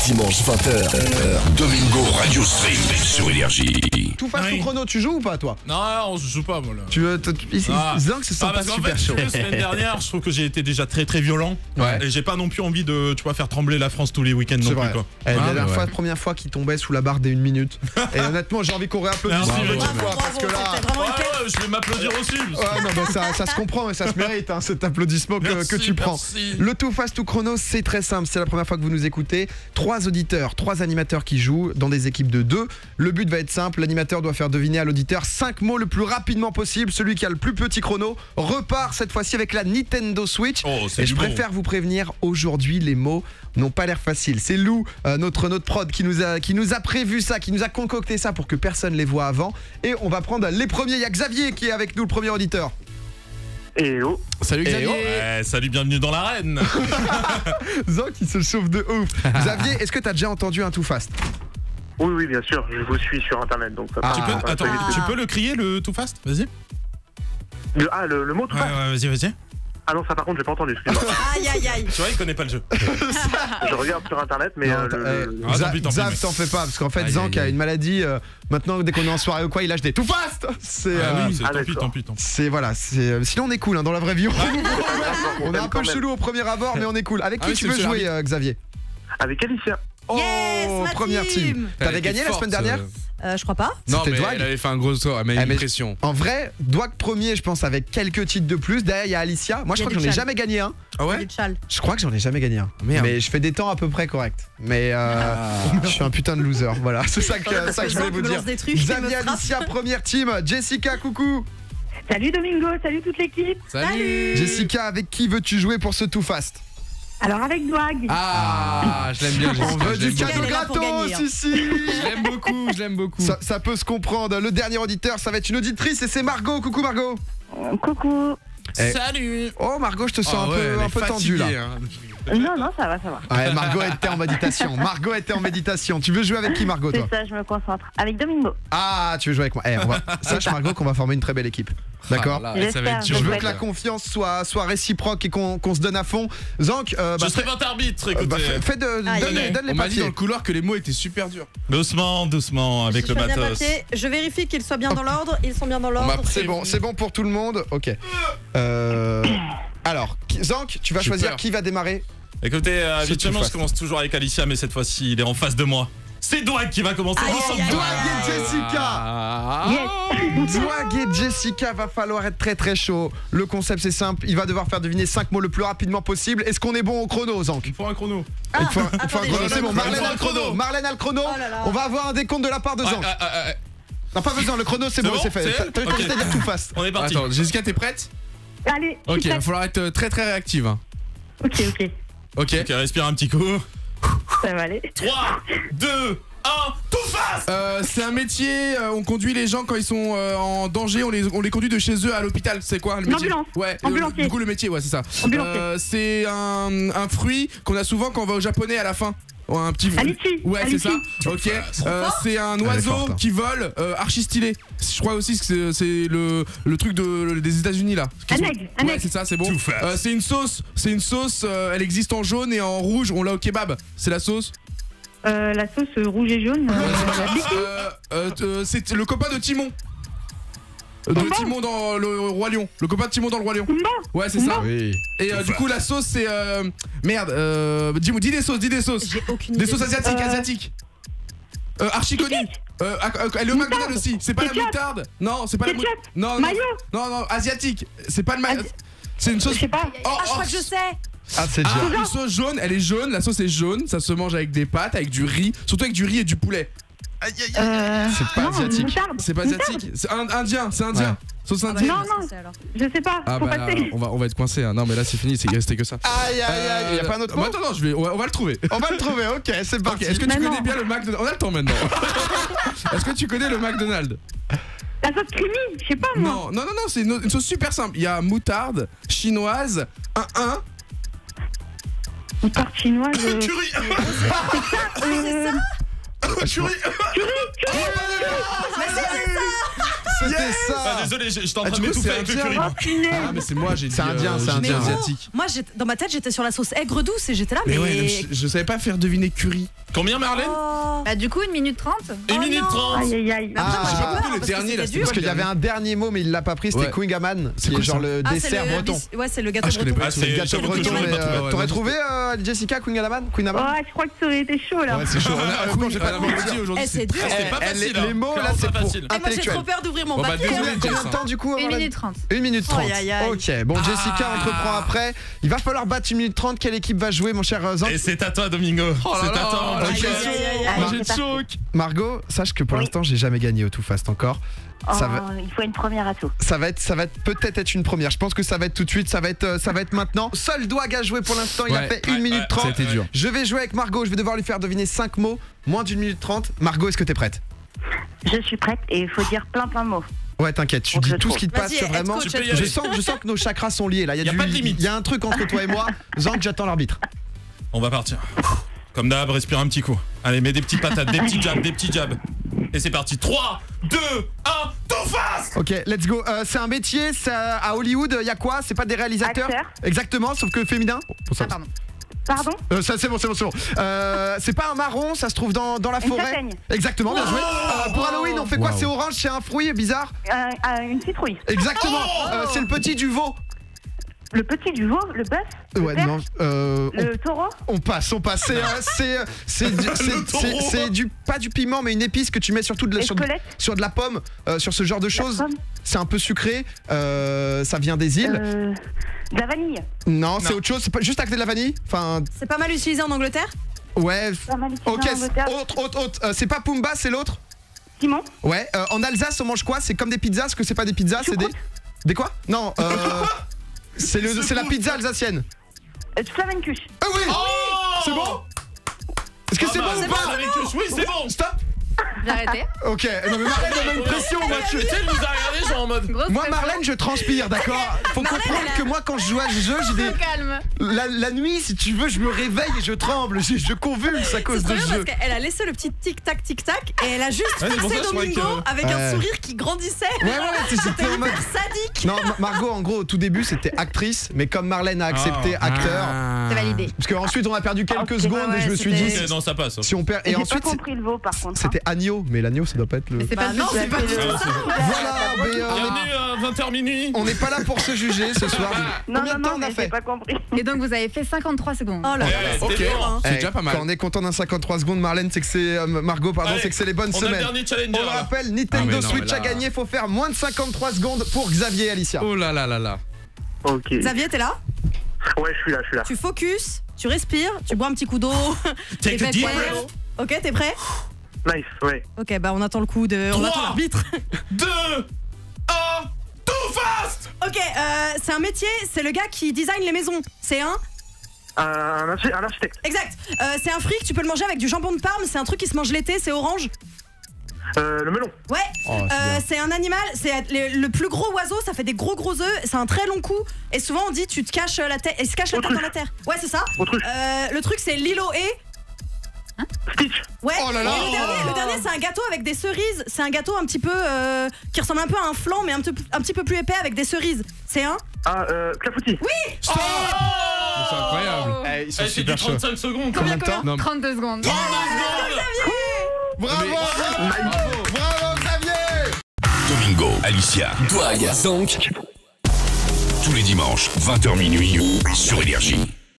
dimanche 20h, Domingo Radio Stream sur Énergie. Tout face au chrono, tu joues ou pas toi? Non, on se joue pas moi là. Tu veux Zank se sent pas super chaud. La semaine dernière, je trouve que j'ai été déjà très violent. Ouais. Et j'ai pas non plus envie de faire trembler la France tous les week-ends non plus quoi. La première fois qu'il tombait sous la barre des 1 minute. Et honnêtement, j'ai envie qu'on réapplaudisse une autre fois parce que là. Je vais m'applaudir aussi. Ouais, non, bah ça se comprend et ça se mérite, hein, cet applaudissement que tu prends. Le tout face tout chrono, c'est très simple. C'est la première fois que vous nous écoutez. 3 auditeurs, 3 animateurs qui jouent dans des équipes de 2. Le but va être simple. L'animateur doit faire deviner à l'auditeur 5 mots le plus rapidement possible. Celui qui a le plus petit chrono repart cette fois-ci avec la Nintendo Switch. Et je préfère vous prévenir, aujourd'hui, les mots n'ont pas l'air faciles. C'est Lou, notre prod, qui nous a prévu ça, qui nous a concocté ça pour que personne les voit avant. Et on va prendre les premiers. Il y a Xavier qui est avec nous, le premier auditeur. Et oh. Salut Xavier. Ouais, salut, bienvenue dans l'arène. Zank qui se chauffe de ouf. Xavier, est-ce que t'as déjà entendu un Too Fast? Oui, bien sûr, je vous suis sur internet donc ça tu peux le crier le Too Fast? Vas-y. Le mot Too Fast. Ouais, vas-y. Ah non, ça par contre, j'ai pas entendu, excuse-moi. Aïe. Tu vois, il connaît pas le jeu. Je regarde sur internet, mais. Zab, t'en fais pas, parce qu'en fait, Zank a une maladie. Maintenant, dès qu'on est en soirée ou quoi, il lâche des Too Fast. Tant pis. C'est voilà, sinon on est cool, hein, dans la vraie vie. On est un peu chelou au premier abord, mais on est cool. Avec qui tu veux jouer, Xavier? Avec Alicia. Oh, première team. T'avais gagné la semaine dernière? Je crois pas. Non, mais elle avait fait un gros score, elle m'a mis une pression. En vrai, Dwag premier, je pense, avec quelques titres de plus. Derrière, il y a Alicia. Moi, je crois que j'en ai jamais gagné un. Ah ouais? Je crois que j'en ai jamais gagné un. Merde. Mais je fais des temps à peu près corrects. Mais je suis un putain de loser. Voilà, c'est ça que je voulais vous dire. Xavier, Alicia, première team. Jessica, coucou. Salut Domingo, salut toute l'équipe. Salut. Jessica, avec qui veux-tu jouer pour ce Too Fast? Alors avec Dwag. Ah, je l'aime bien. On veut du cadeau gratos ici. Je l'aime beaucoup. Ça peut se comprendre. Le dernier auditeur, ça va être une auditrice et c'est Margot. Coucou Margot. Coucou. Salut. Oh Margot, je te sens un peu tendue là. Non, ça va. Ouais, Margot était en méditation. Tu veux jouer avec qui, Margot, toi? C'est ça, je me concentre. Avec Domingo. Ah, tu veux jouer avec moi? Sache, Margot, qu'on va former une très belle équipe. D'accord? Je veux que la confiance soit réciproque et qu'on se donne à fond. Zank, je serai votre arbitre, écoutez. Donne les papiers. On m'a dit dans le couloir que les mots étaient super durs. Doucement, avec le matos. Je vérifie qu'ils soient bien dans l'ordre. Ils sont bien dans l'ordre. C'est bon pour tout le monde. Ok. Alors, Zank, tu vas choisir qui va démarrer. Écoutez, habituellement je commence toujours avec Alicia, mais cette fois-ci il est en face de moi. C'est Dwag qui va commencer. Dwag et Jessica. Dwag et Jessica, va falloir être très chaud. Le concept c'est simple, il va devoir faire deviner 5 mots le plus rapidement possible. Est-ce qu'on est bon au chrono, Zank? Il faut un chrono. Il faut un chrono, c'est bon. Marlène a le chrono. On va avoir un décompte de la part de Zank. Non, pas besoin, le chrono c'est bon, c'est fait. T'as juste à dire tout fast. On est parti. Attends, Jessica, t'es prête? Allez. Ok, il va falloir être très réactive. Ok. Ok, respire un petit coup. Ça va aller. 3, 2, 1, tout face. C'est un métier, on conduit les gens quand ils sont en danger, on les conduit de chez eux à l'hôpital. C'est quoi le métier? Ambulance. Ouais, ambulancier. Du coup le métier, ouais, c'est ça. C'est un fruit qu'on a souvent quand on va au japonais à la fin. Un petit fruit. Ouais, c'est ça. Ok. C'est un oiseau qui vole, archi stylé. Je crois aussi que c'est le truc des États-Unis là. Un aigle. Ouais, c'est ça, c'est bon. C'est une sauce. Elle existe en jaune et en rouge. On l'a au kebab. C'est la sauce. La sauce rouge et jaune. C'est le copain de Timon. Timon dans le Roi Lion. Le copain de Timon dans le Roi Lion. Ouais, c'est ça. Oui. Et du coup, la sauce, c'est. Merde. Dis des sauces. J'ai aucune idée. Des sauces asiatiques. Archi connu. Le McDonald's aussi. C'est pas la moutarde. Non, c'est pas la moutarde. Non, asiatique. C'est pas le mayo. C'est une sauce. Je sais pas. Je crois que je sais. C'est déjà. Une sauce jaune, elle est jaune. La sauce est jaune. Ça se mange avec des pâtes, avec du riz. Surtout avec du riz et du poulet. C'est pas asiatique. C'est pas asiatique. C'est indien. Sauce indienne. Non, je sais pas. Ah faut bah passer. là, on va être coincé. Hein. Non mais là c'est fini, c'est resté que ça. Aïe, y a pas un autre mot? Attends, on va le trouver. On va le trouver, ok, c'est parti. Est-ce que tu connais bien le McDonald's? On a le temps maintenant. Est-ce que tu connais le McDonald's? La sauce creamy, je sais pas moi. Non, c'est une sauce super simple. Il y a moutarde, chinoise, Moutarde chinoise. Curry. C'est ça. Curry. Mais c'est ça. c'était ça. Désolé, j'étais en train de m'étouffer avec le curry. Ah, mais c'est moi, j'ai dit. C'est indien, c'est indien. asiatique. Moi, dans ma tête, j'étais sur la sauce aigre douce et j'étais là, mais. Mais ouais, je savais pas faire deviner curry. Combien, Marlène? Bah, du coup, 1 minute 30. 1 minute 30. Aïe, aïe, aïe. Mais après, moi, j'ai peur, le parce dernier, que là, c'était dur. Parce qu'il y avait un dernier mot, mais il l'a pas pris, c'était Kouign-Amann, qui est genre le Ah, dessert c'est le breton. Ouais, c'est le gâteau Ah, je connais breton. pas. C'est le gâteau j'avoue que breton, je l'aurais mais pas trouvé. t'aurais trouvé Jessica Kouign-Amann? Ouais, je crois que ça aurait été chaud là. Ouais, c'est chaud. J'ai pas dit aujourd'hui. Eh, c'est dur. C'est pas facile. Les mots là, Clairement c'est pas pour facile. Eh, moi, j'ai trop peur d'ouvrir mon Bon, bah, papier. désolé, hein. Combien de temps du coup? 1 minute 30. 1 minute 30. Aïe, aïe, aïe. Ok, bon, Jessica entreprend après. Il va falloir battre 1 minute 30. Quelle équipe va jouer, mon cher Zan? Et c'est à toi, Domingo. C'est à toi. Ok. Aïe, aïe, aïe, aïe. J'ai le choc. Margot, sache que pour l'instant, j'ai jamais gagné au Too Fast encore. Il faut une première à tout. Ça va peut-être être une première. Je pense que ça va être tout de suite, ça va être maintenant. Seul Douag a joué pour l'instant, il a fait 1 minute 30. Ça a été dur. Je vais jouer avec Margot, je vais devoir lui faire deviner 5 mots, moins d'1 minute 30. Margot, est-ce que t'es prête? Je suis prête et il faut dire plein de mots. Ouais, t'inquiète, tu dis tout ce qui te passe, Vas-y, vraiment. head coach, Je sens que nos chakras sont liés là. Y a pas de limite. Il y a un truc entre toi et moi. Zank, j'attends l'arbitre. On va partir. Comme d'hab, respire un petit coup. Allez, mets des petites patates, des petits jabs. Et c'est parti. 3, 2, 1, Too Fast. Ok, let's go. C'est un métier, à Hollywood, il y a quoi? C'est pas des réalisateurs? Acteur. Exactement, sauf que féminin. Pardon. Pardon? Ça c'est bon. C'est pas un marron, ça se trouve dans la forêt. châtaigne. Exactement, bien joué. Pour Halloween, on fait quoi? C'est orange, c'est un fruit bizarre. Une citrouille. Exactement. C'est le petit du veau. Le petit du veau, le bœuf, Ouais, cerf, non. le taureau. On passe. C'est pas du piment, mais une épice que tu mets surtout sur de la pomme, sur ce genre de choses. C'est un peu sucré. Ça vient des îles. De la vanille. Non, c'est autre chose. C'est pas juste à côté de la vanille. Enfin. C'est pas mal utilisé en Angleterre? Ouais. Pas mal utilisé Ok. en Angleterre. Autre. C'est pas Pumba, c'est l'autre. Simon. Ouais. En Alsace, on mange quoi? C'est comme des pizzas. Est-ce que c'est pas des pizzas? C'est des quoi? Non. C'est la pizza alsacienne. Flamencuche. Ah oui. C'est bon? Est-ce que c'est bon ou pas? Oui, c'est bon. Stop. J'ai arrêté. Ok, non mais Marlène, on a une pression. Tu sais, elle nous a regardé genre en mode. Moi, Marlène, je transpire, d'accord? Faut comprendre que moi, quand je joue à ce jeu, j'ai des. Calme. La nuit, si tu veux, je me réveille et je tremble, je convulse à cause de ce jeu. Parce qu'elle a laissé le petit tic-tac, tic-tac, et elle a juste Ouais, c'est pour fixé ça, je croyais Domingo que- avec un sourire qui grandissait. Ouais, c'était C'était en mode. hyper sadique. Non, Margot, en gros, au tout début, c'était actrice, mais comme Marlène a accepté acteur. C'est validé. Parce qu'ensuite, on a perdu quelques Ok. secondes et je me suis dit. c'était- Non, ça passe. Si on perd. Et J'ai pas ensuite, compris le veau par contre. c'était agneau, mais l'agneau, ça doit pas être le. C'est Bah pas non, c'est pas du tout ça. Voilà, mais Bienvenue à 20h minuit. on n'est pas là pour se juger ce soir. Non, Combien de temps on a mais fait? j'ai pas compris. Et donc vous avez fait 53 secondes. Oh là là, Ok, c'était dur, hein. c'est déjà pas mal. Quand on est content d'un 53 secondes, Marlène, c'est que c'est Margot, pardon, Allez, c'est que c'est les bonnes On a le semaines. dernier challenger. On le là. rappelle, Ah, Nintendo mais non, Switch mais là- a gagné, faut faire moins de 53 secondes pour Xavier et Alicia. Oh là là là là. Ok. Xavier, t'es là? Ouais, je suis là. Tu focus, tu respires, tu bois un petit coup d'eau. Take t'es a deep prêt? breath. Ok, t'es prêt? Nice, ouais. Ok, bah on attend le coup de. On Trois. attend l'arbitre. 2, 1, Too Fast. Ok, c'est un métier, c'est le gars qui design les maisons. C'est un. Un architecte. Exact. C'est un fric, tu peux le manger avec du jambon de Parme, c'est un truc qui se mange l'été, c'est orange. Le melon. Ouais. Oh, c'est bien. C'est un animal, c'est le plus gros oiseau, ça fait des gros œufs, c'est un très long cou. Et souvent on dit tu te caches la tête, il se cache la tête dans la terre. Ouais, c'est ça. Autruche. Le truc c'est Lilo et. Stitch. Ouais. Oh là là. Et le dernier c'est un gâteau avec des cerises. C'est un gâteau un petit peu qui ressemble un peu à un flan, mais un petit peu plus épais avec des cerises. C'est un. Clafoutis. Oui. C'est incroyable. Eh, ils sont Eh, c'est du super chauds. 35 secondes. Combien, de temps? combien 32 secondes. 32 secondes. Bravo, bravo Xavier. Domingo, Alicia, Douag, Zank. Tous les dimanches, 20h minuit sur Énergie.